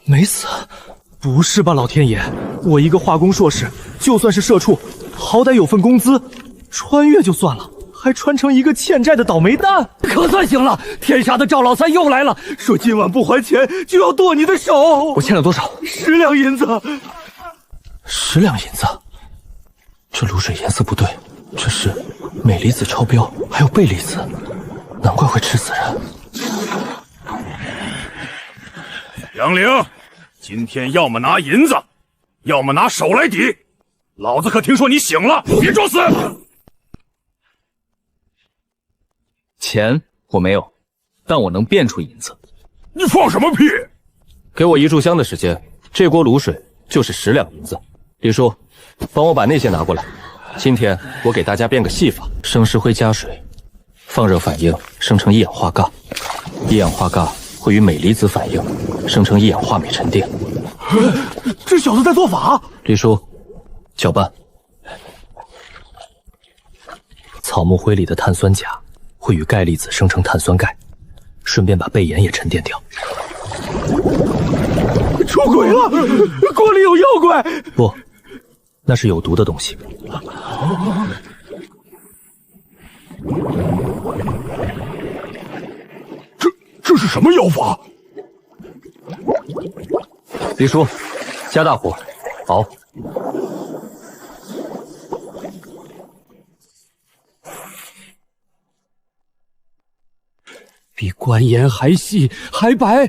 没死？不是吧，老天爷！我一个化工硕士，就算是社畜，好歹有份工资，穿越就算了，还穿成一个欠债的倒霉蛋，可算行了！天杀的赵老三又来了，说今晚不还钱就要剁你的手。我欠了多少？10两银子。10两银子？这卤水颜色不对，这是镁离子超标，还有钡离子，难怪会吃死人。杨凌，今天要么拿银子，要么拿手来抵。老子可听说你醒了，别装死！钱我没有，但我能变出银子。你放什么屁！给我1炷香的时间，这锅卤水就是10两银子。李叔，帮我把那些拿过来。今天我给大家变个戏法：生石灰加水，放热反应，生成一氧化铬。一氧化铬会与镁离子反应，生成一氧化镁沉淀。这小子在做法！李叔，搅拌。草木灰里的碳酸钾会与钙离子生成碳酸钙，顺便把钡盐也沉淀掉。出轨了！锅里有妖怪！不，那是有毒的东西。这是什么妖法？李叔，加大火熬。比官盐还细还白，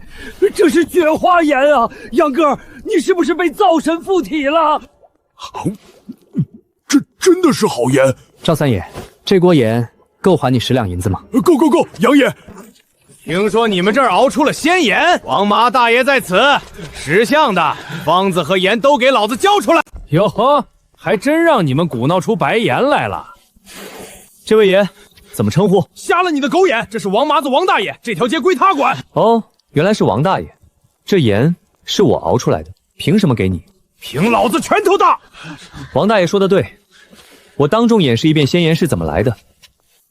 这是雪花盐啊！杨哥，你是不是被灶神附体了？这真的是好盐！赵三爷，这锅盐够还你10两银子吗？够！杨爷，听说你们这儿熬出了仙盐，王麻大爷在此识相的，方子和盐都给老子交出来！哟呵，还真让你们鼓闹出白盐来了。这位爷怎么称呼？瞎了你的狗眼！这是王麻子王大爷，这条街归他管。哦，原来是王大爷。这盐是我熬出来的，凭什么给你？凭老子拳头大！王大爷说的对，我当众演示一遍仙盐是怎么来的。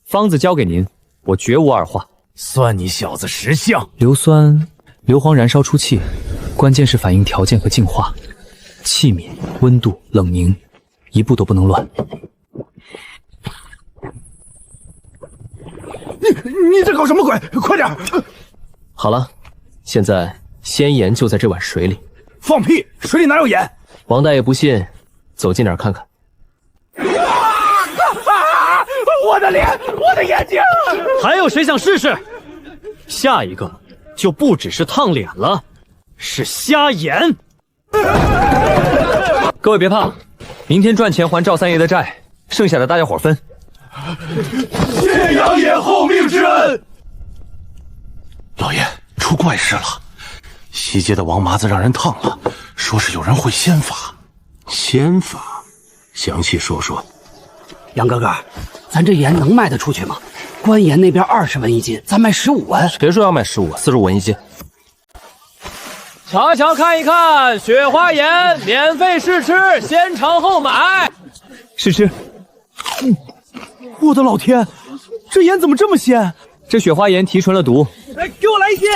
方子交给您，我绝无二话。算你小子识相。硫酸、硫磺燃烧出气，关键是反应条件和净化。器皿、温度、冷凝，一步都不能乱。你在搞什么鬼？快点！好了，现在仙盐就在这碗水里。放屁！水里哪有盐？王大爷不信，走近点看看。我的脸，我的眼睛！还有谁想试试？下一个就不只是烫脸了，是瞎眼。各位别怕，明天赚钱还赵三爷的债，剩下的大家伙分。谢杨爷厚命之恩。老爷，出怪事了！西街的王麻子让人烫了，说是有人会仙法。仙法？详细说说。杨哥哥，咱这盐能卖得出去吗？官盐那边20文一斤，咱卖15文。谁说要卖15文一斤？瞧瞧看一看，雪花盐免费试吃，先尝后买。试吃。我的老天，这盐怎么这么鲜？这雪花盐提纯了毒。来，给我来1斤！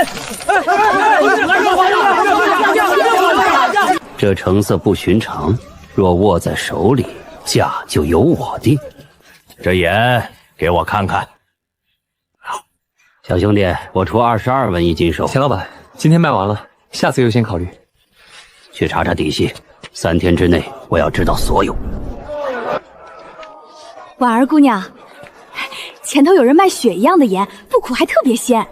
这成色不寻常，若握在手里，价就有我的。这盐给我看看。小兄弟，我出22文一斤收。钱老板，今天卖完了，下次优先考虑。去查查底细，3天之内我要知道所有。婉儿姑娘，前头有人卖血一样的盐，不苦还特别鲜。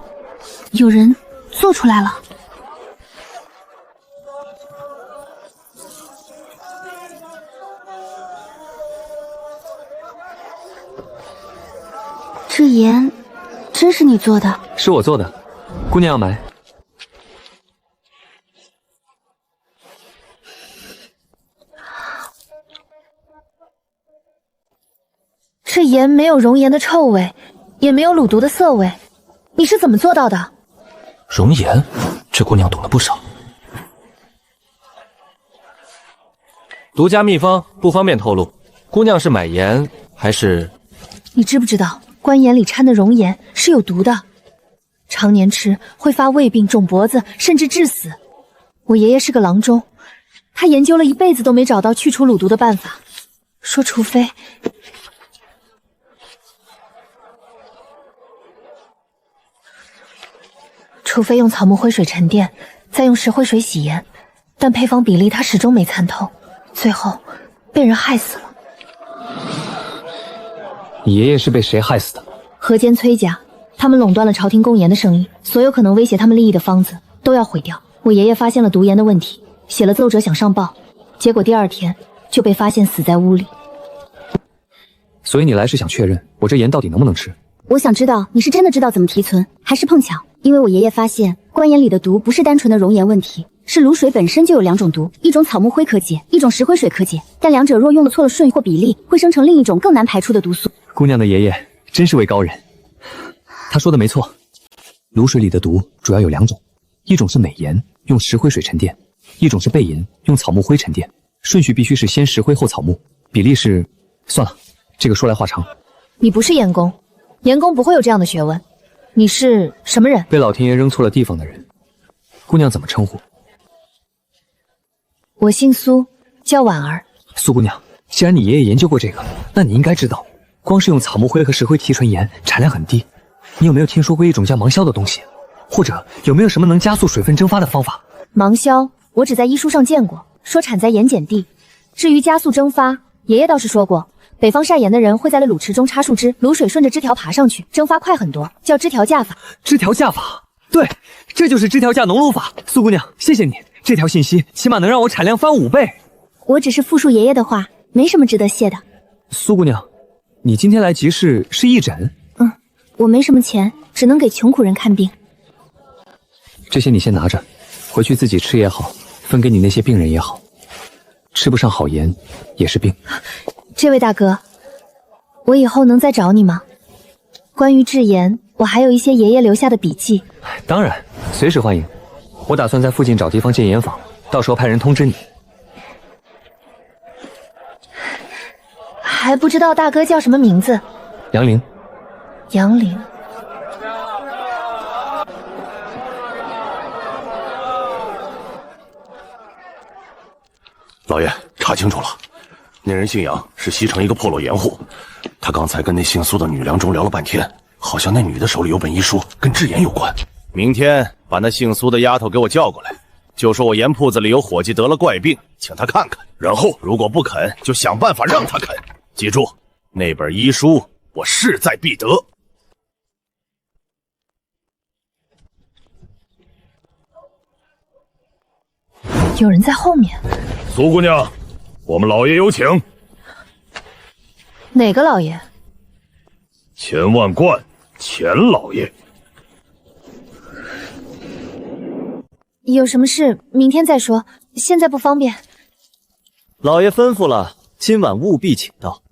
有人做出来了。这盐真是你做的？是我做的，姑娘要买。这盐没有熔岩的臭味，也没有卤毒的涩味，你是怎么做到的？熔岩，这姑娘懂得不少。独家秘方不方便透露，姑娘是买盐还是？你知不知道官盐里掺的熔岩是有毒的，常年吃会发胃病、肿脖子，甚至致死。我爷爷是个郎中，他研究了一辈子都没找到去除卤毒的办法，说除非……用草木灰水沉淀，再用石灰水洗盐，但配方比例他始终没参透，最后被人害死了。你爷爷是被谁害死的？河间崔家，他们垄断了朝廷供盐的生意，所有可能威胁他们利益的方子都要毁掉。我爷爷发现了毒盐的问题，写了奏折想上报，结果第2天就被发现死在屋里。所以你来是想确认我这盐到底能不能吃？我想知道你是真的知道怎么提存，还是碰巧？因为我爷爷发现官盐里的毒不是单纯的熔盐问题，是卤水本身就有2种毒，一种草木灰可解，一种石灰水可解，但2者若用的错了顺序或比例，会生成另一种更难排出的毒素。姑娘的爷爷真是位高人，他说的没错，卤水里的毒主要有2种，一种是美盐，用石灰水沉淀；一种是贝盐，用草木灰沉淀。顺序必须是先石灰后草木，比例是……算了，这个说来话长。你不是盐工，盐工不会有这样的学问。你是什么人？被老天爷扔错了地方的人。姑娘怎么称呼？我姓苏，叫婉儿。苏姑娘，既然你爷爷研究过这个，那你应该知道，光是用草木灰和石灰提纯盐，产量很低。你有没有听说过一种叫芒硝的东西？或者有没有什么能加速水分蒸发的方法？芒硝，我只在医书上见过，说产在盐碱地。至于加速蒸发，爷爷倒是说过，北方晒盐的人会在了卤池中插树枝，卤水顺着枝条爬上去，蒸发快很多，叫枝条架法。枝条架法，对，这就是枝条架浓卤法。苏姑娘，谢谢你，这条信息起码能让我产量翻5倍。我只是复述爷爷的话，没什么值得谢的。苏姑娘，你今天来集市是义诊？我没什么钱，只能给穷苦人看病。这些你先拿着，回去自己吃也好，分给你那些病人也好。吃不上好盐也是病。这位大哥，我以后能再找你吗？关于制盐，我还有一些爷爷留下的笔记。当然，随时欢迎。我打算在附近找地方建盐坊，到时候派人通知你。还不知道大哥叫什么名字？杨凌。杨凌。老爷，查清楚了，那人姓杨，是西城一个破落盐户。他刚才跟那姓苏的女郎中聊了半天，好像那女的手里有本医书，跟制盐有关。明天把那姓苏的丫头给我叫过来，就说我盐铺子里有伙计得了怪病，请他看看。然后如果不肯，就想办法让他肯。记住，那本医书我势在必得。有人在后面。苏姑娘，我们老爷有请。哪个老爷？钱万贯，钱老爷。有什么事明天再说，现在不方便。老爷吩咐了，今晚务必请到。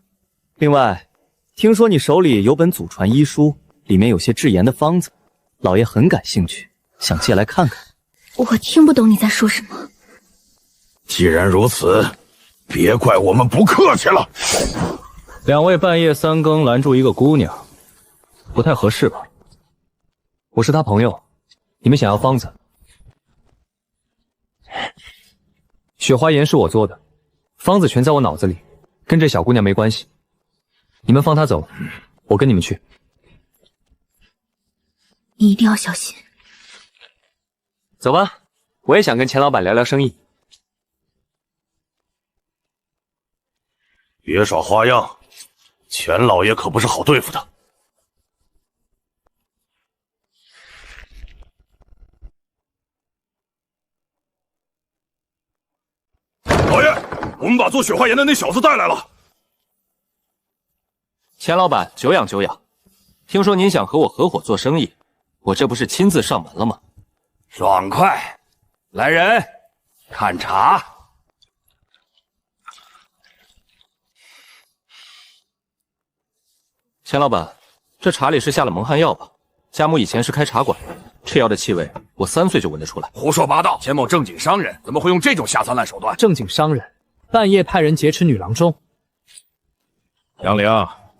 另外，听说你手里有本祖传医书，里面有些制盐的方子，老爷很感兴趣，想借来看看。我听不懂你在说什么。既然如此，别怪我们不客气了。2位半夜3更拦住一个姑娘，不太合适吧？我是他朋友，你们想要方子？雪花盐是我做的，方子全在我脑子里，跟这小姑娘没关系。你们放她走，我跟你们去。你一定要小心。走吧，我也想跟钱老板聊聊生意。别耍花样，钱老爷可不是好对付的。老爷，我们把做雪花盐的那小子带来了。钱老板，久仰久仰。听说您想和我合伙做生意，我这不是亲自上门了吗？爽快！来人，看茶。钱老板，这茶里是下了蒙汗药吧？家母以前是开茶馆，这药的气味我3岁就闻得出来。胡说八道！钱某正经商人，怎么会用这种下三滥手段？正经商人，半夜派人劫持女郎中。杨凌，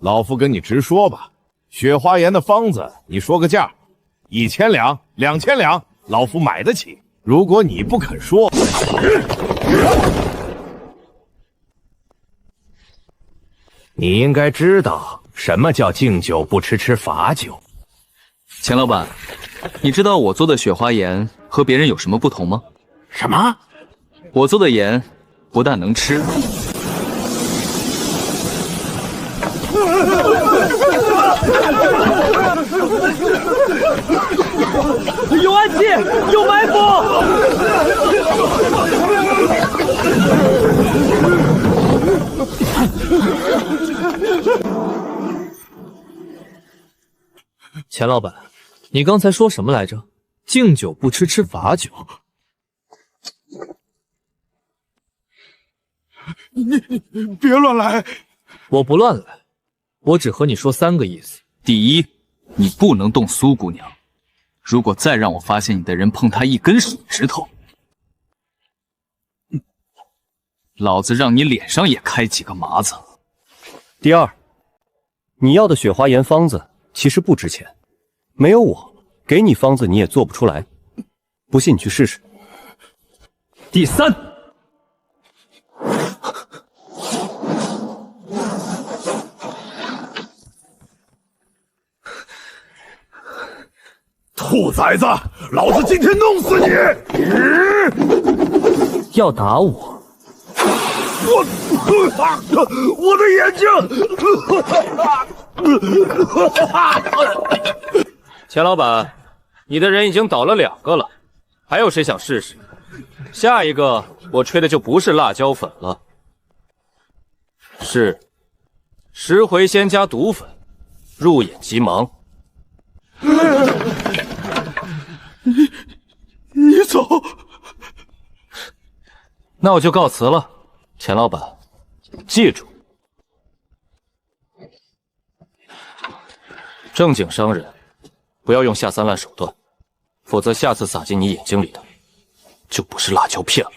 老夫跟你直说吧，雪花盐的方子，你说个价，1000两、2000两，老夫买得起。如果你不肯说，你应该知道什么叫敬酒不吃罚酒。钱老板，你知道我做的雪花盐和别人有什么不同吗？什么？我做的盐不但能吃，有暗器，有埋伏！钱老板，你刚才说什么来着？敬酒不吃吃罚酒。你别乱来！我不乱来，我只和你说3个意思。第一，你不能动苏姑娘，如果再让我发现你的人碰她一根手指头，老子让你脸上也开几个麻子。第二，你要的雪花盐方子其实不值钱，没有我给你方子你也做不出来，不信你去试试。第三，兔崽子，老子今天弄死你！要打我？我的眼睛！钱老板，你的人已经倒了2个了，还有谁想试试？下一个我吹的就不是辣椒粉了，是石茴仙加毒粉，入眼即盲。你走，那我就告辞了，钱老板，记住，正经商人不要用下三滥手段，否则下次撒进你眼睛里的就不是辣椒片了。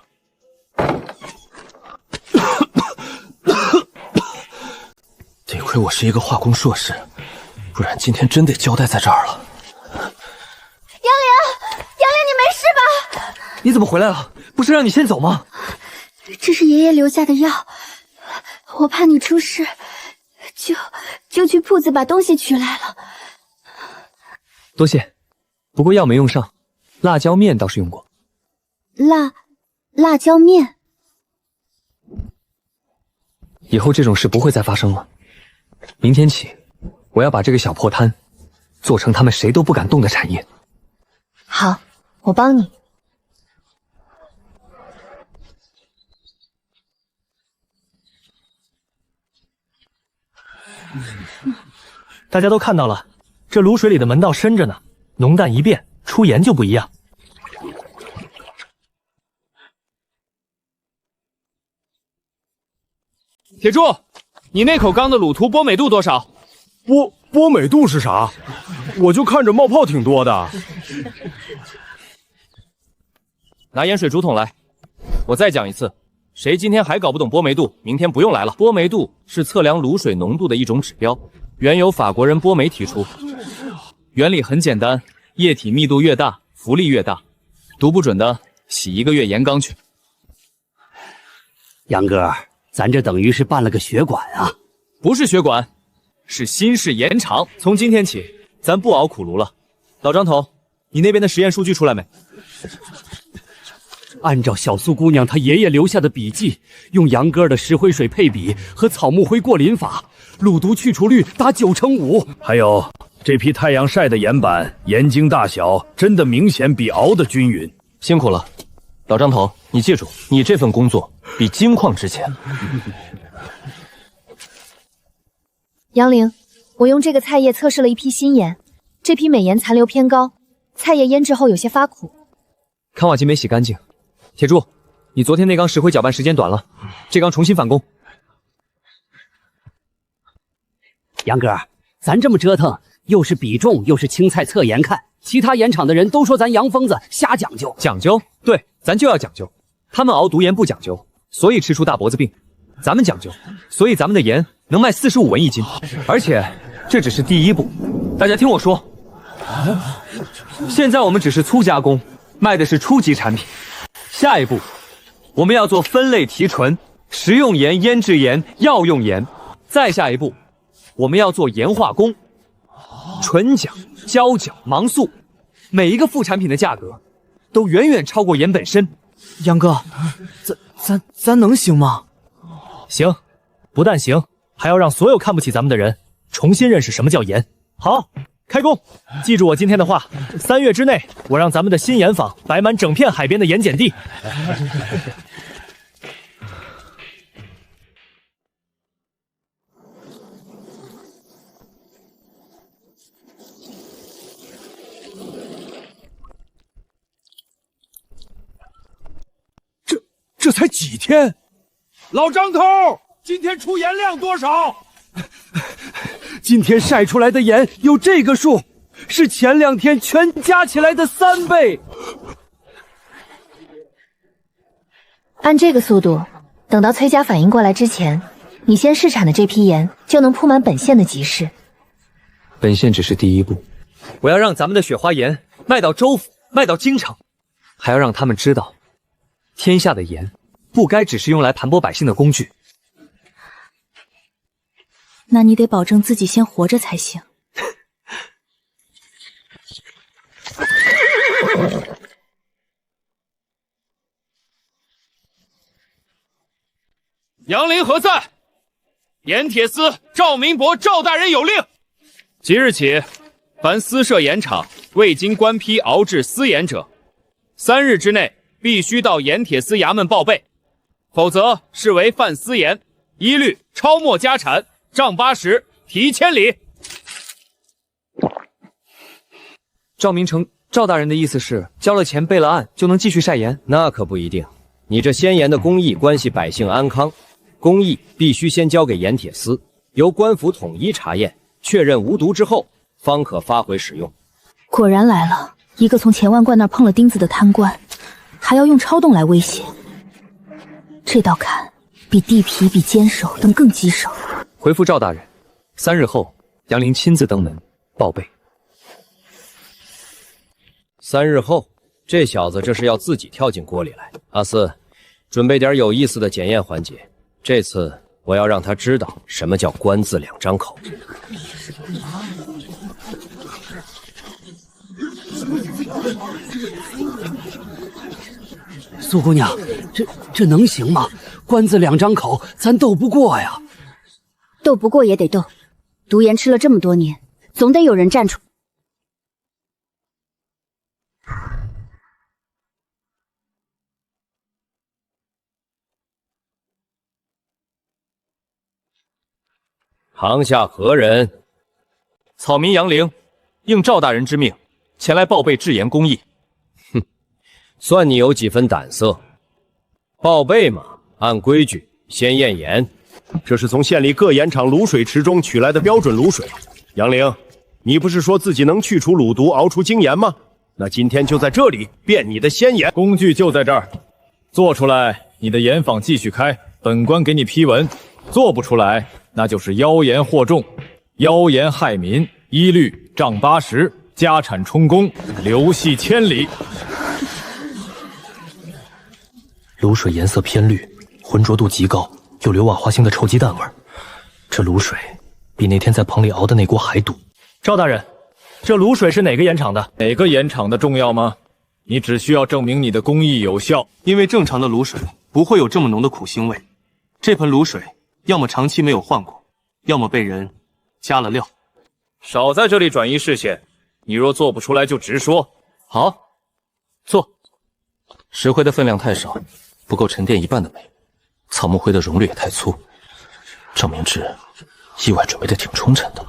得亏我是一个化工硕士，不然今天真得交代在这儿了。你怎么回来了？不是让你先走吗？这是爷爷留下的药，我怕你出事，就去铺子把东西取来了。多谢，不过药没用上，辣椒面倒是用过。辣椒面，以后这种事不会再发生了。明天起，我要把这个小破摊做成他们谁都不敢动的产业。好，我帮你。大家都看到了，这卤水里的门道深着呢，浓淡一变，出盐就不一样。铁柱，你那口缸的卤涂波美度多少？波美度是啥？我就看着冒泡挺多的。拿盐水竹筒来，我再讲一次，谁今天还搞不懂波梅度，明天不用来了。波梅度是测量卤水浓度的一种指标，原由法国人波梅提出，原理很简单，液体密度越大，浮力越大。读不准的，洗1个月盐缸去。杨哥，咱这等于是办了个血管啊！不是血管，是新式盐场。从今天起，咱不熬苦炉了。老张头，你那边的实验数据出来没？按照小苏姑娘她爷爷留下的笔记，用杨哥的石灰水配比和草木灰过磷法，卤毒去除率达95%。还有这批太阳晒的盐板，盐晶大小真的明显比熬的均匀。辛苦了，老张头，你记住，你这份工作比金矿值钱。杨凌，我用这个菜叶测试了一批新盐，这批镁盐残留偏高，菜叶腌制后有些发苦。康瓦基没洗干净。铁柱，你昨天那缸石灰搅拌时间短了，这缸重新返工。杨哥，咱这么折腾，又是比重又是青菜测盐看，其他盐场的人都说咱杨疯子瞎讲究。讲究？对，咱就要讲究。他们熬毒盐不讲究，所以吃出大脖子病。咱们讲究，所以咱们的盐能卖45文1斤。而且这只是第一步，大家听我说。现在我们只是粗加工，卖的是初级产品。下一步，我们要做分类提纯，食用盐、腌制盐、药用盐。再下一步，我们要做盐化工，纯钾、胶钾、芒素，每一个副产品的价格都远远超过盐本身。杨哥，咱能行吗？行，不但行，还要让所有看不起咱们的人重新认识什么叫盐。好，开工！记住我今天的话，3月之内，我让咱们的新盐坊摆满整片海边的盐碱地。这才几天？老张头，今天出盐量多少？今天晒出来的盐有这个数，是前2天全加起来的3倍。按这个速度，等到崔家反应过来之前，你先试产的这批盐就能铺满本县的集市。本县只是第一步，我要让咱们的雪花盐卖到州府，卖到京城，还要让他们知道，天下的盐不该只是用来盘剥百姓的工具。那你得保证自己先活着才行。杨林何在？盐铁司赵明伯赵大人有令，即日起，凡私设盐场未经官批熬制私盐者，3日之内必须到盐铁司衙门报备，否则视为犯私盐，一律抄没家产，杖80，提千里。赵明成，赵大人的意思是，交了钱备了案就能继续晒盐？那可不一定，你这鲜盐的工艺关系百姓安康，工艺必须先交给盐铁司，由官府统一查验，确认无毒之后，方可发回使用。果然来了一个从钱万贯那儿碰了钉子的贪官，还要用抄动来威胁。这道坎比地皮、比坚守等更棘手。回复赵大人，3日后杨林亲自登门报备。3日后，这小子这是要自己跳进锅里来。阿四，准备点有意思的检验环节，这次我要让他知道什么叫官字2张口。苏姑娘，这能行吗？官字2张口，咱斗不过呀。斗不过也得斗，毒盐吃了这么多年，总得有人站出。堂下何人？草民杨凌，应赵大人之命，前来报备制盐工艺。哼，算你有几分胆色。报备嘛，按规矩先验盐。这是从县里各盐场卤水池中取来的标准卤水。杨凌，你不是说自己能去除卤毒，熬出精盐吗？那今天就在这里变你的鲜盐。工具就在这儿，做出来，你的盐坊继续开，本官给你批文；做不出来，那就是妖言惑众，妖言害民，一律杖80，家产充公，流系千里。卤水颜色偏绿，浑浊度极高，有硫瓦花腥的臭鸡蛋味儿。这卤水比那天在棚里熬的那锅还毒。赵大人，这卤水是哪个盐场的？哪个盐场的重要吗？你只需要证明你的工艺有效。因为正常的卤水不会有这么浓的苦腥味，这盆卤水要么长期没有换过，要么被人加了料。少在这里转移视线，你若做不出来就直说。好，做。石灰的分量太少，不够沉淀1半的煤。草木灰的熔率也太粗。赵明志意外准备的挺充分的。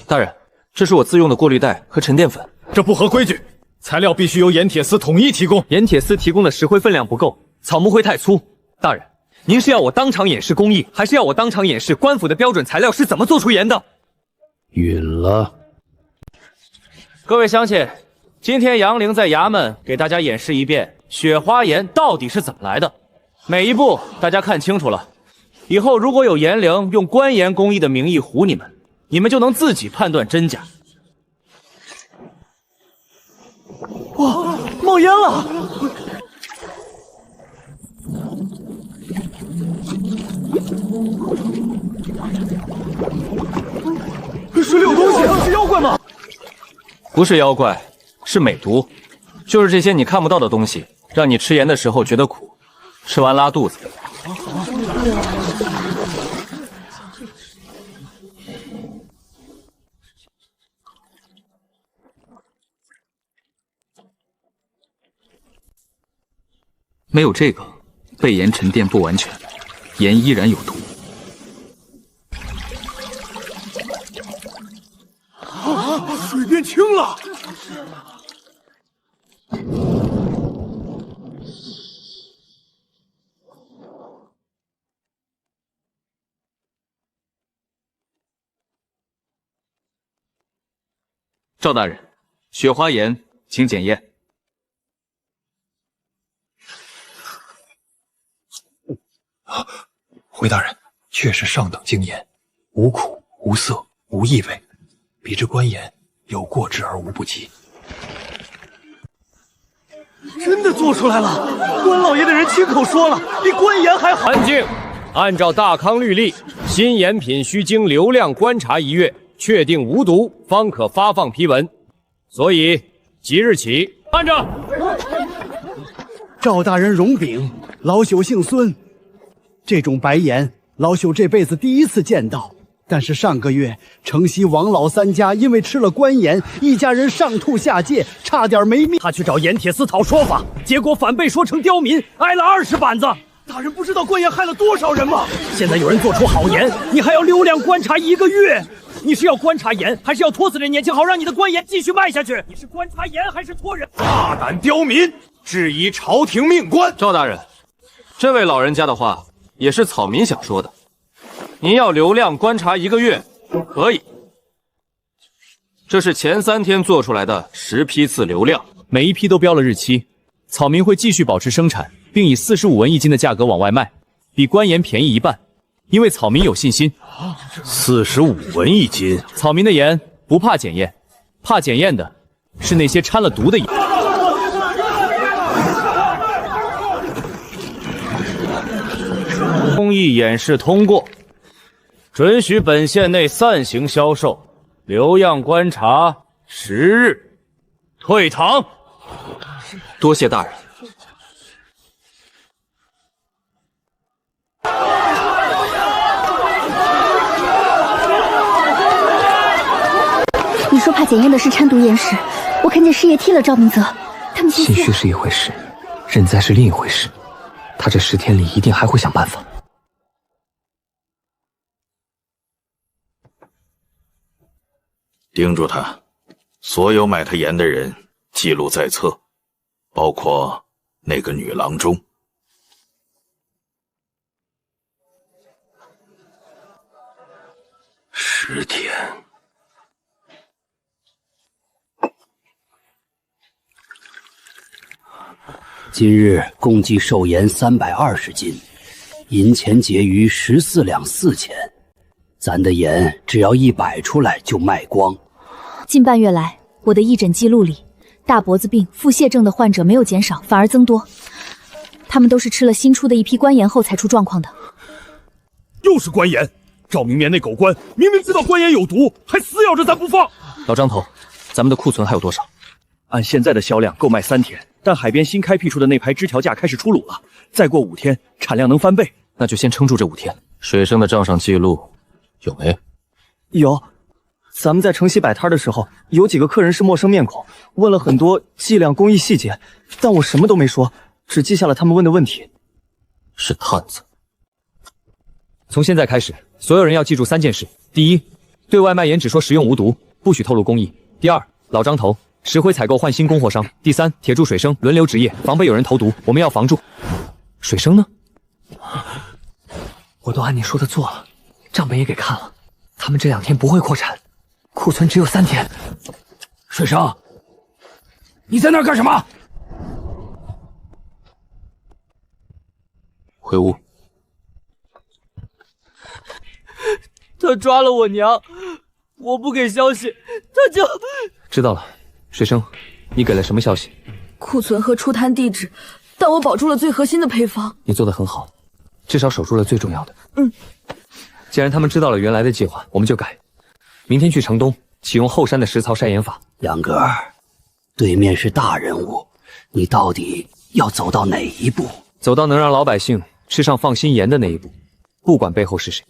大人，这是我自用的过滤袋和沉淀粉。这不合规矩，材料必须由盐铁司统一提供。盐铁司提供的石灰分量不够，草木灰太粗。大人，您是要我当场演示工艺，还是要我当场演示官府的标准材料是怎么做出盐的？晕了。各位乡亲，今天杨凌在衙门给大家演示一遍雪花盐到底是怎么来的，每一步大家看清楚了。以后如果有盐陵用官盐工艺的名义唬你们，你们就能自己判断真假。哇，冒烟了！水里有东西，是妖怪吗？不是妖怪，是美毒，就是这些你看不到的东西，让你吃盐的时候觉得苦，吃完拉肚子。没有这个，背盐沉淀不完全，盐依然有毒。水变清了。赵大人，雪花盐，请检验。回大人，确实上等精盐，无苦无涩无异味，比之官盐有过之而无不及。真的做出来了！关老爷的人亲口说了，比官盐还好。安静！按照大康律例，新盐品需经流量观察1月，确定无毒，方可发放批文。所以即日起，按着。赵大人容禀，老朽姓孙。这种白盐，老朽这辈子第一次见到。但是上个月，城西王老三家因为吃了官盐，一家人上吐下泻，差点没命。他去找盐铁司讨说法，结果反被说成刁民，挨了20板子。大人不知道官盐害了多少人吗？现在有人做出好盐，你还要流量观察1个月？你是要观察盐，还是要拖死这年轻，好让你的官盐继续卖下去？你是观察盐还是拖人？大胆刁民，质疑朝廷命官！赵大人，这位老人家的话也是草民想说的。您要流量观察1个月，可以。这是前3天做出来的10批次流量，每一批都标了日期。草民会继续保持生产，并以45文1斤的价格往外卖，比官盐便宜1半。因为草民有信心。45文1斤，草民的盐不怕检验，怕检验的是那些掺了毒的盐。公益演示通过。准许本县内散行销售，留样观察10日，退堂。多谢大人。你说怕检验的是掺毒盐时，我看见师爷踢了赵明泽，他们心虚是一回事，认栽是另一回事。他这10天里一定还会想办法。盯住他，所有买他盐的人记录在册，包括那个女郎中。10天。今日共计售盐320斤，银钱结余14两4钱。咱的盐只要一摆出来就卖光。近半月来，我的义诊记录里，大脖子病、腹泻症的患者没有减少，反而增多。他们都是吃了新出的一批官盐后才出状况的。又是官盐！赵明面那狗官明明知道官盐有毒，还死咬着咱不放。老张头，咱们的库存还有多少？按现在的销量够卖3天，但海边新开辟出的那排枝条架开始出炉了，再过5天产量能翻倍。那就先撑住这5天。水生的账上记录有没？有。咱们在城西摆摊的时候，有几个客人是陌生面孔，问了很多计量工艺细节，但我什么都没说，只记下了他们问的问题。是探子。从现在开始，所有人要记住3件事：第一，对外卖盐只说食用无毒，不许透露工艺；第二，老张头，石灰采购换新供货商；第三，铁柱水生轮流值夜，防备有人投毒，我们要防住。水生呢？我都按你说的做了，账本也给看了，他们这2天不会扩产，库存只有3天。水生，你在那儿干什么？回屋。他抓了我娘，我不给消息，他就……知道了，水生，你给了什么消息？库存和出摊地址，但我保住了最核心的配方。你做得很好，至少守住了最重要的。既然他们知道了原来的计划，我们就改。明天去城东启用后山的食槽筛盐法。杨哥，对面是大人物，你到底要走到哪一步？走到能让老百姓吃上放心盐的那一步，不管背后是谁。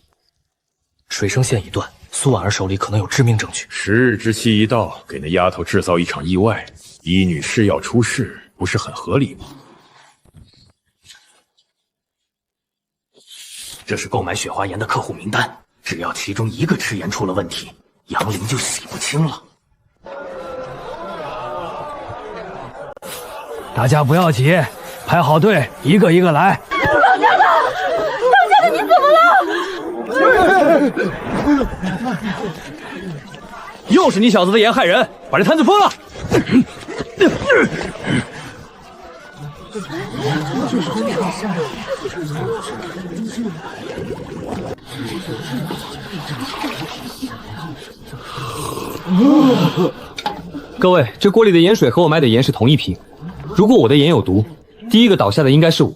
水生线已断，苏婉儿手里可能有致命证据。时日之期一到，给那丫头制造一场意外，医女士要出事，不是很合理吗？这是购买雪花盐的客户名单，只要其中一个吃盐出了问题，杨凌就洗不清了。大家不要急，排好队，一个一个来。当家的，当家的，你怎么了？又是你小子的盐害人，把这摊子封了！各位，这锅里的盐水和我卖的盐是同一批。如果我的盐有毒，第一个倒下的应该是我。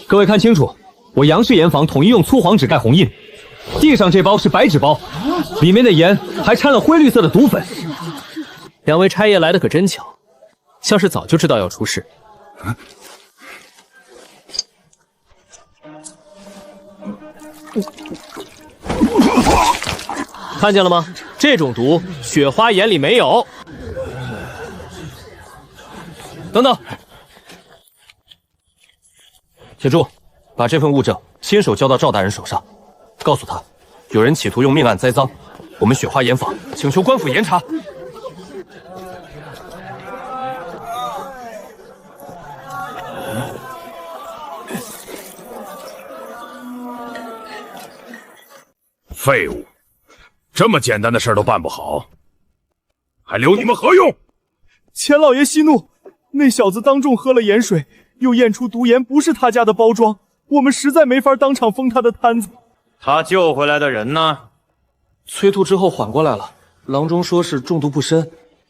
各位看清楚，我杨氏盐坊统一用粗黄纸盖红印，地上这包是白纸包，里面的盐还掺了灰绿色的毒粉。两位差爷来的可真巧，像是早就知道要出事。看见了吗？这种毒雪花盐里没有。等等，铁柱，把这份物证亲手交到赵大人手上，告诉他，有人企图用命案栽赃我们雪花盐坊，请求官府严查。废物，这么简单的事都办不好，还留你们何用？钱老爷息怒，那小子当众喝了盐水，又验出毒盐不是他家的包装，我们实在没法当场封他的摊子。他救回来的人呢？催吐之后缓过来了，郎中说是中毒不深，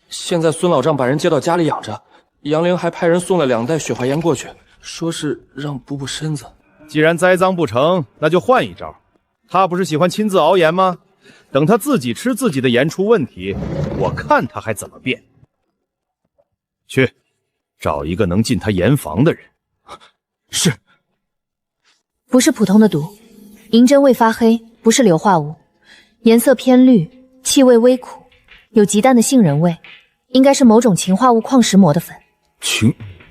现在孙老丈把人接到家里养着，杨凌还派人送了2袋雪花盐过去，说是让补补身子。既然栽赃不成，那就换一招。他不是喜欢亲自熬盐吗？等他自己吃自己的盐出问题，我看他还怎么变。去，找一个能进他盐房的人。是。不是普通的毒，银针未发黑，不是硫化物，颜色偏绿，气味微苦，有极淡的杏仁味，应该是某种氰化物矿石膜的粉。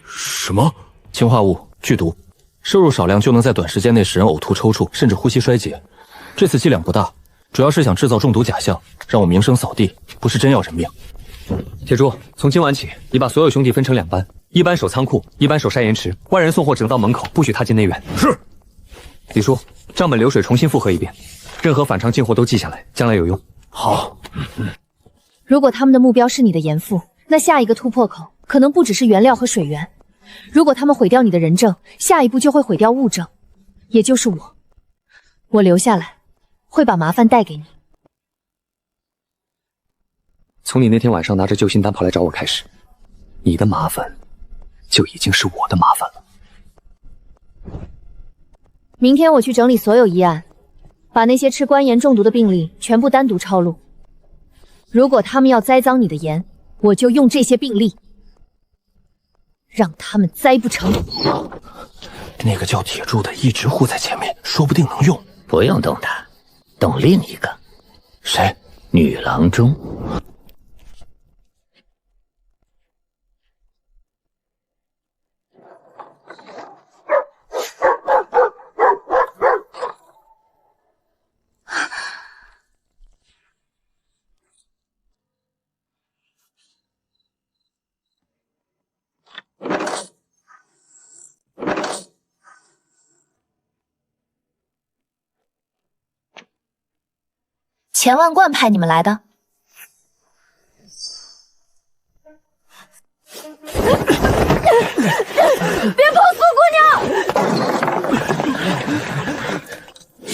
什么？氰化物剧毒，摄入少量就能在短时间内使人呕吐、抽搐，甚至呼吸衰竭。这次剂量不大，主要是想制造中毒假象，让我名声扫地，不是真要人命。铁柱，从今晚起，你把所有兄弟分成2班，一班守仓库，一班守筛盐池，外人送货只能到门口，不许踏进内院。是。李叔，账本流水重新复核一遍，任何反常进货都记下来，将来有用。好。如果他们的目标是你的盐腹，那下一个突破口可能不只是原料和水源。如果他们毁掉你的人证，下一步就会毁掉物证，也就是我。我留下来，会把麻烦带给你。从你那天晚上拿着救心丹跑来找我开始，你的麻烦就已经是我的麻烦了。明天我去整理所有医案，把那些吃官盐中毒的病例全部单独抄录。如果他们要栽赃你的盐，我就用这些病例，让他们栽不成。那个叫铁柱的一直护在前面，说不定能用。不用动他，动另一个。谁？女郎中。钱万贯派你们来的？别碰苏姑娘！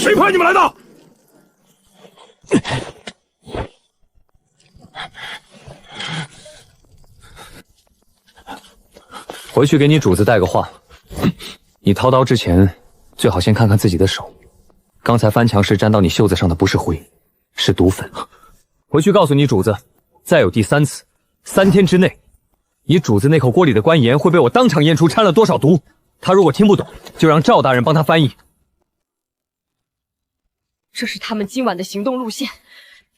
谁派你们来的？回去给你主子带个话，你掏刀之前，最好先看看自己的手。刚才翻墙时沾到你袖子上的不是灰，是毒粉。回去告诉你主子，再有第3次，3天之内，你主子那口锅里的官盐会被我当场验出掺了多少毒。他如果听不懂，就让赵大人帮他翻译。这是他们今晚的行动路线。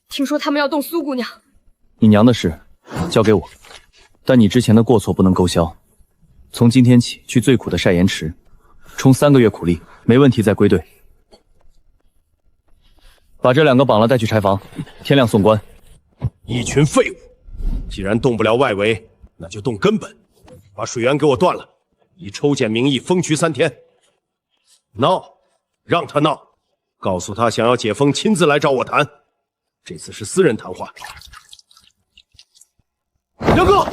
听说他们要动苏姑娘。你娘的事交给我，但你之前的过错不能勾销。从今天起去最苦的晒盐池，冲3个月苦力，没问题再归队。把这2个绑了带去柴房，天亮送官。一群废物，既然动不了外围，那就动根本，把水源给我断了，以抽检名义封渠3天。闹，让他闹，告诉他想要解封亲自来找我谈，这次是私人谈话。杨哥，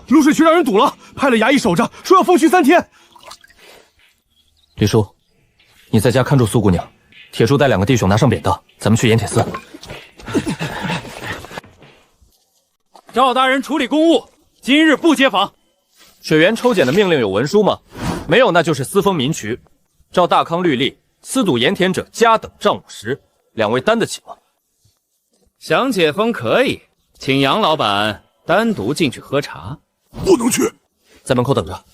卤水渠让人堵了，派了衙役守着，说要封渠3天。李叔，你在家看住苏姑娘，铁叔带2个弟兄拿上扁担，咱们去盐铁司。赵大人处理公务，今日不接访。水源抽检的命令有文书吗？没有，那就是私封民渠。照大康律例，私堵盐田者加等杖50，2位担得起吗？想解封可以，请杨老板单独进去喝茶。不能去，在门口等着。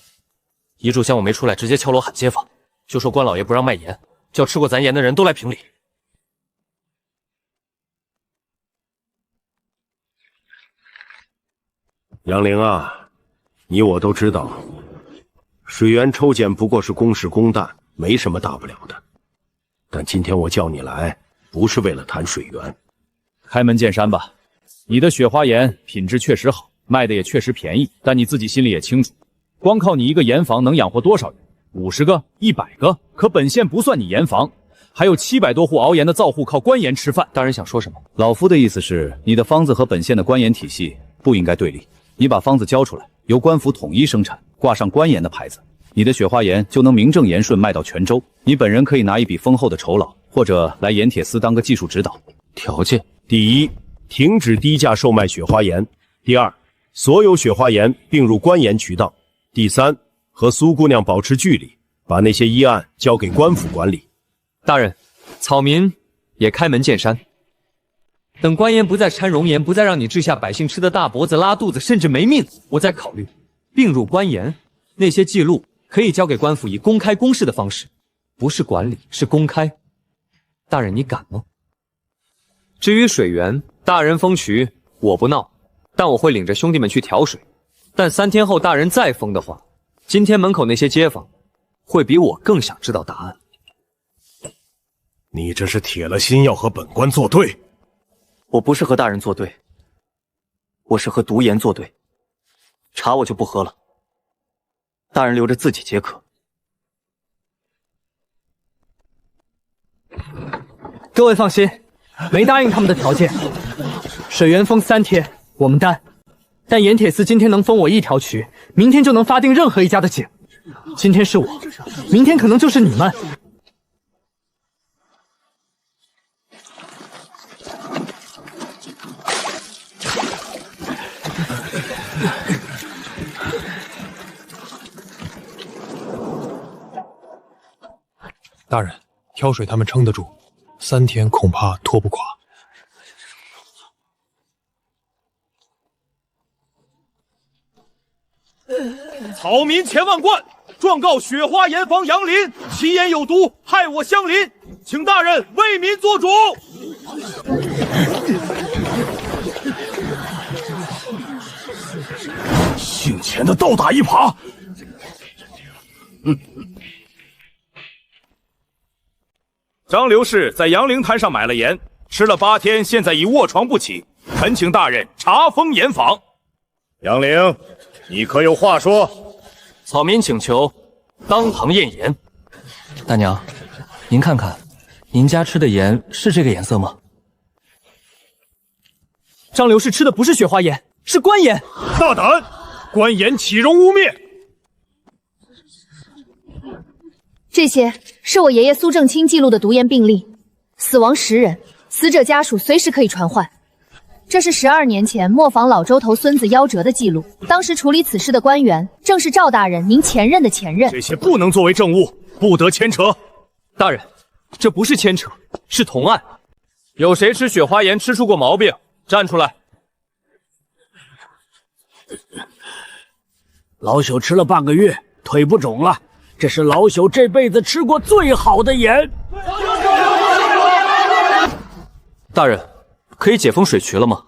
一炷香我没出来，直接敲锣喊街坊，就说关老爷不让卖盐，叫吃过咱盐的人都来评理。杨凌啊，你我都知道，水源抽检不过是公事公办，没什么大不了的。但今天我叫你来，不是为了谈水源。开门见山吧，你的雪花盐品质确实好，卖的也确实便宜，但你自己心里也清楚，光靠你一个盐房能养活多少人？50个、100个？可本县不算你盐房，还有700多户熬盐的造户靠官盐吃饭。大人想说什么？老夫的意思是，你的方子和本县的官盐体系不应该对立。你把方子交出来，由官府统一生产，挂上官盐的牌子，你的雪花盐就能名正言顺卖到全州。你本人可以拿一笔丰厚的酬劳，或者来盐铁司当个技术指导。条件：第一，停止低价售卖雪花盐；第二，所有雪花盐并入官盐渠道；第三，和苏姑娘保持距离，把那些医案交给官府管理。大人，草民也开门见山。等官盐不再掺熔盐，不再让你治下百姓吃的大脖子、拉肚子，甚至没命，我再考虑并入官盐。那些记录可以交给官府，以公开公示的方式，不是管理，是公开。大人，你敢吗？至于水源，大人封渠，我不闹，但我会领着兄弟们去调水。但3天后大人再封的话，今天门口那些街坊会比我更想知道答案。你这是铁了心要和本官作对。我不是和大人作对，我是和毒盐作对。茶我就不喝了，大人留着自己解渴。各位放心，没答应他们的条件。水源封3天，我们担。但盐铁司今天能封我1条渠，明天就能发定任何一家的井。今天是我，明天可能就是你们。大人，挑水他们撑得住，3天恐怕拖不垮。草民千万贯，状告雪花盐房杨林，其盐有毒，害我乡邻，请大人为民做主。姓钱的倒打一耙。张刘氏在杨凌滩上买了盐，吃了8天，现在已卧床不起，恳请大人查封盐房。杨凌，你可有话说？草民请求当堂验盐。大娘，您看看，您家吃的盐是这个颜色吗？张刘氏吃的不是雪花盐，是官盐。大胆！官盐岂容污蔑？这些是我爷爷苏正清记录的毒盐病例，死亡10人，死者家属随时可以传唤。这是12年前磨坊老周头孙子夭折的记录。当时处理此事的官员正是赵大人您前任的前任。这些不能作为证物，不得牵扯。大人，这不是牵扯，是同案。有谁吃雪花盐吃出过毛病？站出来！老朽吃了半个月，腿不肿了。这是老朽这辈子吃过最好的盐。大人，可以解封水渠了吗？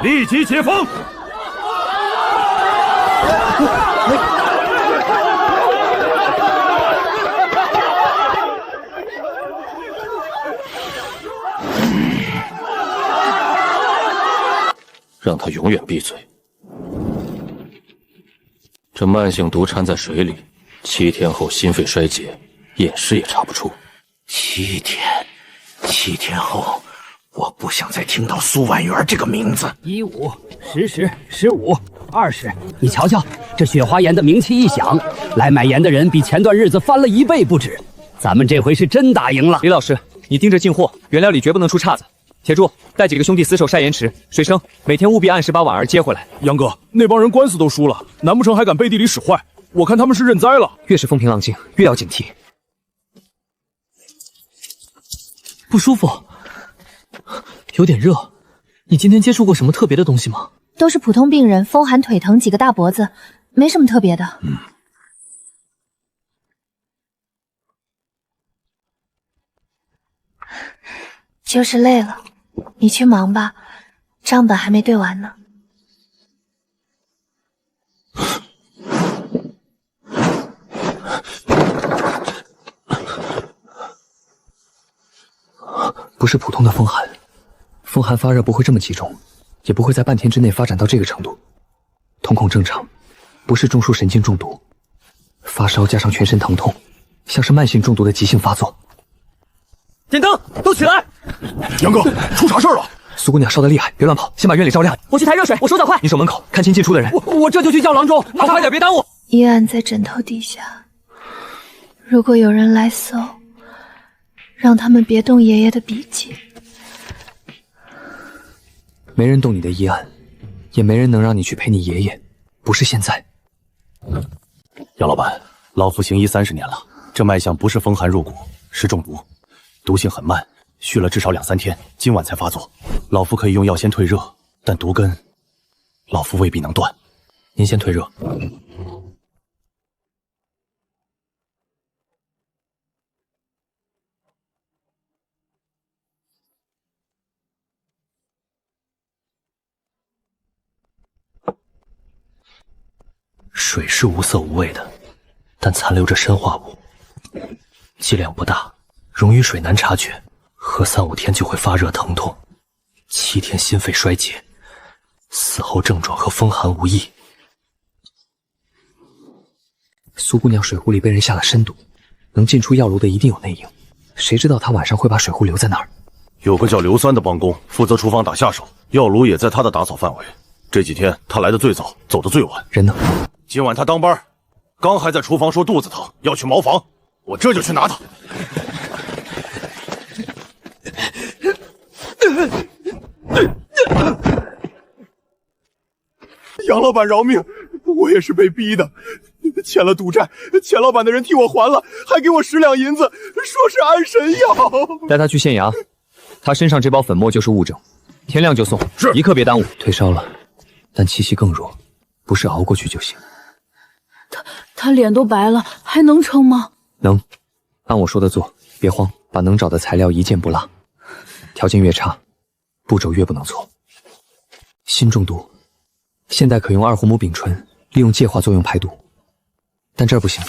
立即解封！让他永远闭嘴。这慢性毒掺在水里，7天后心肺衰竭，验尸也查不出。7天后，我不想再听到苏婉媛这个名字。15、10、15、20，你瞧瞧，这雪花盐的名气一响，来买盐的人比前段日子翻了1倍不止。咱们这回是真打赢了。李老师，你盯着进货，原料里绝不能出岔子。铁柱，带几个兄弟死守晒盐池。水生，每天务必按时把婉儿接回来。杨哥，那帮人官司都输了，难不成还敢背地里使坏？我看他们是认栽了。越是风平浪静，越要警惕。不舒服，有点热。你今天接触过什么特别的东西吗？都是普通病人，风寒腿疼，几个大脖子，没什么特别的。就是累了，你去忙吧，账本还没对完呢。不是普通的风寒，风寒发热不会这么集中，也不会在半天之内发展到这个程度。瞳孔正常，不是中枢神经中毒，发烧加上全身疼痛，像是慢性中毒的急性发作。点灯，都起来！杨哥，出啥事了？苏姑娘烧得厉害，别乱跑，先把院里照亮。我去抬热水，我手脚快。你守门口，看清进出的人。我这就去叫郎中。好，快点，别耽误。医案在枕头底下，如果有人来搜，让他们别动爷爷的笔记。没人动你的医案，也没人能让你去陪你爷爷，不是现在。杨老板，老夫行医30年了，这脉象不是风寒入骨，是中毒，毒性很慢，续了至少2、3天，今晚才发作。老夫可以用药先退热，但毒根，老夫未必能断。您先退热。水是无色无味的，但残留着砷化物，剂量不大，溶于水难察觉，喝3、5天就会发热疼痛，7天心肺衰竭，死后症状和风寒无异。苏姑娘水壶里被人下了砷毒，能进出药炉的一定有内应，谁知道她晚上会把水壶留在那儿？有个叫刘三的帮工负责厨房打下手，药炉也在他的打扫范围。这几天他来的最早，走的最晚。人呢？今晚他当班，刚还在厨房说肚子疼，要去茅房，我这就去拿他。杨老板饶命，我也是被逼的，欠了赌债，钱老板的人替我还了，还给我10两银子，说是安神药。带他去县衙，他身上这包粉末就是物证，天亮就送，是一刻别耽误。退烧了，但气息更弱，不是熬过去就行。他脸都白了，还能撑吗？能，按我说的做，别慌，把能找的材料一件不落。条件越差，步骤越不能错。锌中毒，现代可用2胡母丙醇，利用介化作用排毒，但这儿不行，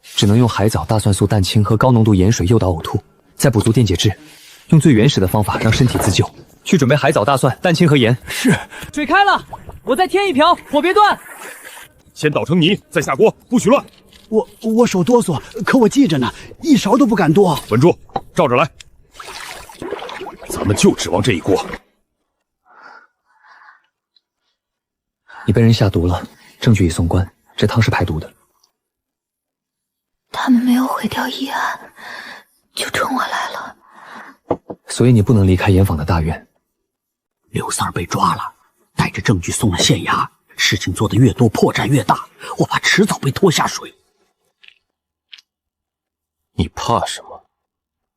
只能用海藻、大蒜素、蛋清和高浓度盐水诱导呕吐，再补足电解质，用最原始的方法让身体自救。去准备海藻、大蒜、蛋清和盐。是。水开了，我再添一瓢，火别断。先捣成泥，再下锅，不许乱。我手哆嗦，可我记着呢，一勺都不敢多。稳住，照着来。咱们就指望这一锅。你被人下毒了，证据已送官，这汤是排毒的。他们没有毁掉医案，就冲我来了。所以你不能离开严坊的大院。刘三儿被抓了，带着证据送了县衙。事情做得越多，破绽越大，我怕迟早被拖下水。你怕什么？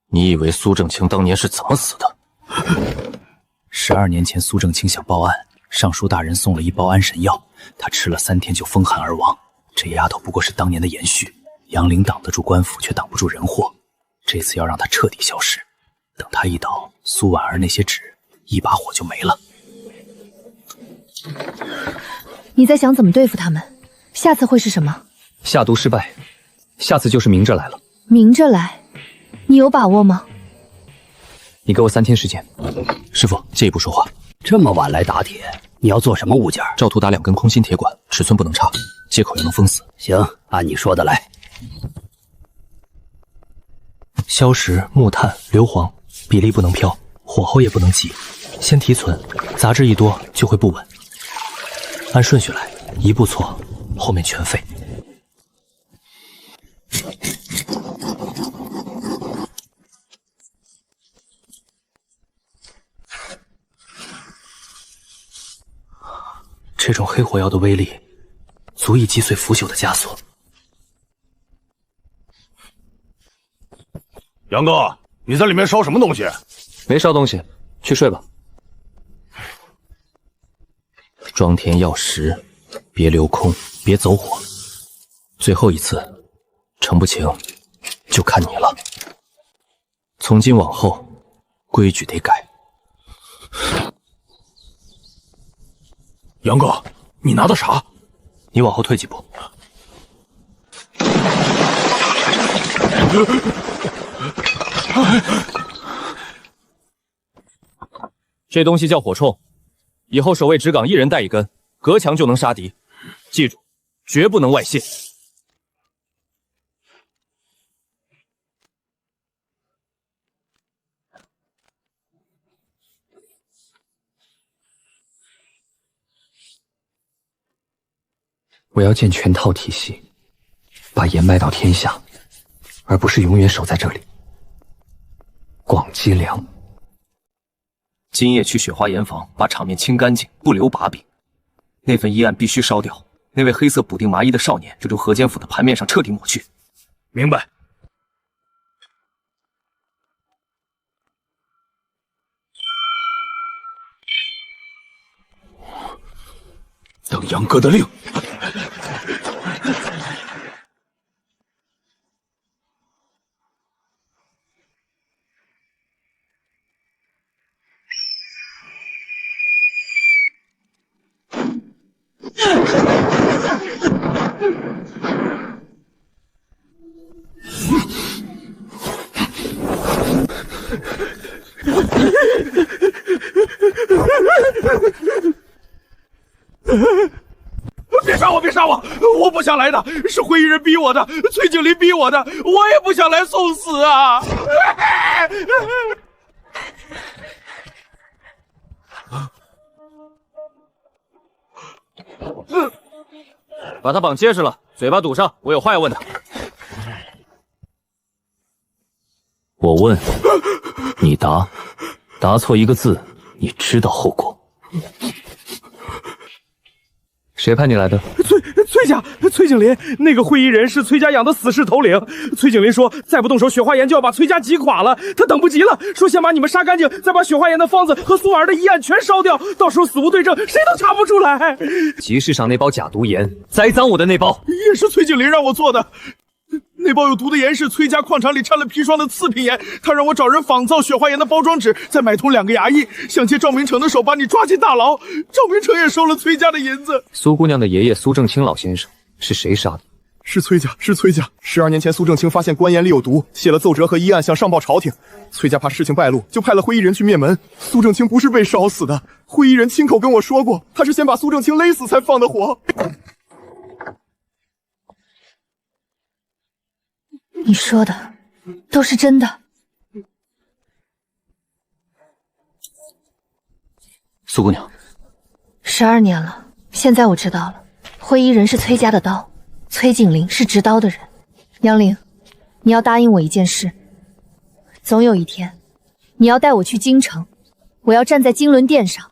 你以为苏正清当年是怎么死的？12年前，苏正清想报案，尚书大人送了一包安神药，他吃了3天就风寒而亡。这丫头不过是当年的延续，杨凌挡得住官府，却挡不住人祸。这次要让她彻底消失，等她一倒，苏婉儿那些纸一把火就没了。你在想怎么对付他们？下次会是什么？下毒失败，下次就是明着来了。明着来，你有把握吗？你给我3天时间。师傅，借一步说话。这么晚来打铁，你要做什么物件？照图打2根空心铁管，尺寸不能差，接口又能封死。行，按你说的来。硝石、木炭、硫磺，比例不能飘，火候也不能急，先提存，杂质一多就会不稳。按顺序来，一步错，后面全废。这种黑火药的威力，足以击碎腐朽的枷锁。杨哥，你在里面烧什么东西？没烧东西，去睡吧。装填药石，别留空，别走火。最后一次，成不成就看你了。从今往后，规矩得改。杨哥，你拿的啥？你往后退几步。这东西叫火铳，以后守卫直岗1人带1根，隔墙就能杀敌。记住，绝不能外泄。我要建全套体系，把盐卖到天下，而不是永远守在这里。广积粮。今夜去雪花盐房，把场面清干净，不留把柄。那份医案必须烧掉，那位黑色补丁麻衣的少年，就留河间府的盘面上彻底抹去。明白。等杨哥的令。别杀我！别杀我！我不想来的，是灰衣人逼我的，崔景林逼我的，我也不想来送死啊！把他绑结实了，嘴巴堵上，我有话要问他。我问，你答，答错一个字，你知道后果。谁派你来的？崔家，崔景林，那个灰衣人是崔家养的死士头领。崔景林说，再不动手，雪花岩就要把崔家击垮了。他等不及了，说先把你们杀干净，再把雪花岩的方子和苏儿的医案全烧掉，到时候死无对证，谁都查不出来。集市上那包假毒盐，栽赃我的那包，也是崔景林让我做的。那包有毒的盐是崔家矿场里掺了砒霜的次品盐，他让我找人仿造雪花盐的包装纸，再买通2个衙役，想借赵明诚的手把你抓进大牢。赵明诚也收了崔家的银子。苏姑娘的爷爷苏正清老先生是谁杀的？是崔家，是崔家。12年前，苏正清发现官盐里有毒，写了奏折和医案，想上报朝廷。崔家怕事情败露，就派了灰衣人去灭门。苏正清不是被烧死的，灰衣人亲口跟我说过，他是先把苏正清勒死才放的火。你说的都是真的。苏姑娘，12年了，现在我知道了，灰衣人是崔家的刀，崔景林是执刀的人。杨凌，你要答应我一件事，总有一天，你要带我去京城，我要站在金轮殿上。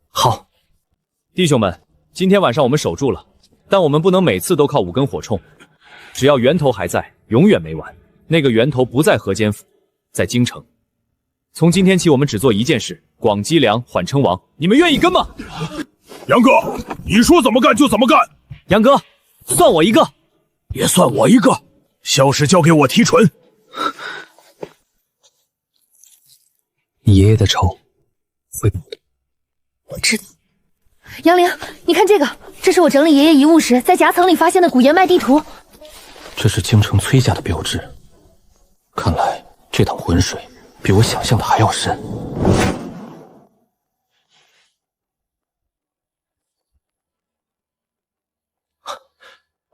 好，弟兄们，今天晚上我们守住了，但我们不能每次都靠5根火铳，只要源头还在，永远没完。那个源头不在河间府，在京城。从今天起，我们只做一件事：广积粮，缓称王。你们愿意跟吗？杨哥，你说怎么干就怎么干。杨哥，算我一个，也算我一个。萧氏交给我提纯。你爷爷的仇会报的。我知道。杨凌，你看这个，这是我整理爷爷遗物时在夹层里发现的古岩脉地图。这是京城崔家的标志。看来这趟浑水比我想象的还要深。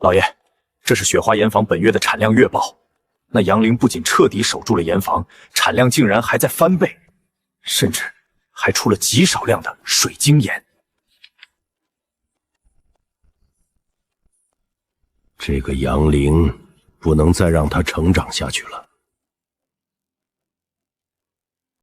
老爷，这是雪花盐坊本月的产量月报。那杨凌不仅彻底守住了盐坊，产量竟然还在翻倍，甚至还出了极少量的水晶盐。这个杨凌不能再让他成长下去了。